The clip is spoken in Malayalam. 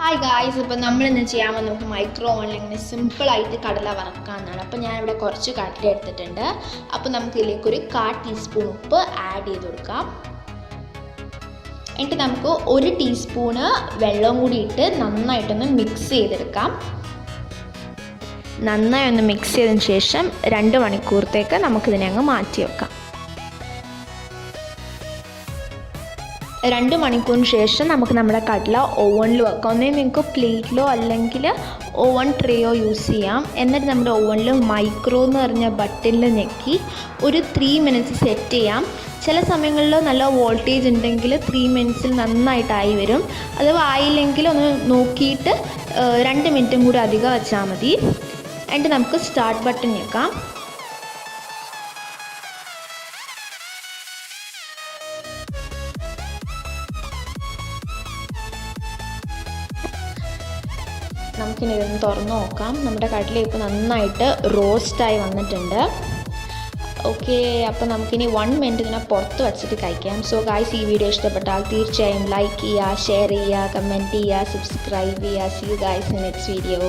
ഹായ് ഗായ്സ്, ഇപ്പോൾ നമ്മളിന്ന് ചെയ്യാൻ പോകുന്നത് നമുക്ക് മൈക്രോ ഓവനിൽ ഇങ്ങനെ സിമ്പിളായിട്ട് കടല വറക്കാമെന്നാണ്. അപ്പോൾ ഞാനിവിടെ കുറച്ച് കടല എടുത്തിട്ടുണ്ട്. അപ്പോൾ നമുക്ക് ഇതിലേക്ക് ഒരു 1/4 ടീസ്പൂൺ ഉപ്പ് ആഡ് ചെയ്ത് കൊടുക്കാം. എന്നിട്ട് നമുക്ക് 1 ടീസ്പൂണ് വെള്ളം കൂടി ഇട്ട് നന്നായിട്ടൊന്ന് മിക്സ് ചെയ്തെടുക്കാം. നന്നായി ഒന്ന് മിക്സ് ചെയ്തതിന് ശേഷം 2 മണിക്കൂറത്തേക്ക് നമുക്കിതിനെ അങ്ങ് മാറ്റി വെക്കാം. 2 മണിക്കൂറിന് ശേഷം നമുക്ക് നമ്മുടെ കടല ഓവനിൽ വെക്കാം. ഒന്നെങ്കിൽ നിങ്ങൾക്ക് പ്ലേറ്റിലോ അല്ലെങ്കിൽ ഓവൻ ട്രേയോ യൂസ് ചെയ്യാം. എന്നിട്ട് നമ്മുടെ ഓവനിൽ മൈക്രോ എന്ന് പറഞ്ഞ ബട്ടണിൽ ഞെക്കി ഒരു 3 മിനിറ്റ്സ് സെറ്റ് ചെയ്യാം. ചില സമയങ്ങളിൽ നല്ല വോൾട്ടേജ് ഉണ്ടെങ്കിൽ 3 മിനിറ്റ്സിൽ നന്നായിട്ടായി വരും. അഥവാ ആയില്ലെങ്കിൽ ഒന്ന് നോക്കിയിട്ട് 2 മിനിറ്റും കൂടി അധികം വെച്ചാൽ മതി. എന്നിട്ട് നമുക്ക് സ്റ്റാർട്ട് ബട്ടൺ ഞെക്കാം. നമുക്കിനി ഇതൊന്ന് തുറന്ന് നോക്കാം. നമ്മുടെ കടല ഇപ്പോൾ നന്നായിട്ട് റോസ്റ്റായി വന്നിട്ടുണ്ട്. ഓക്കെ, അപ്പോൾ നമുക്കിനി 1 മിനിറ്റ് ഇതിനെ പുറത്ത് വച്ചിട്ട് കഴിക്കാം. സോ ഗായ്സ്, ഈ വീഡിയോ ഇഷ്ടപ്പെട്ടാൽ തീർച്ചയായും ലൈക്ക് ചെയ്യുക, ഷെയർ ചെയ്യുക, കമൻറ്റ് ചെയ്യുക, സബ്സ്ക്രൈബ് ചെയ്യുക. See you guys in next video.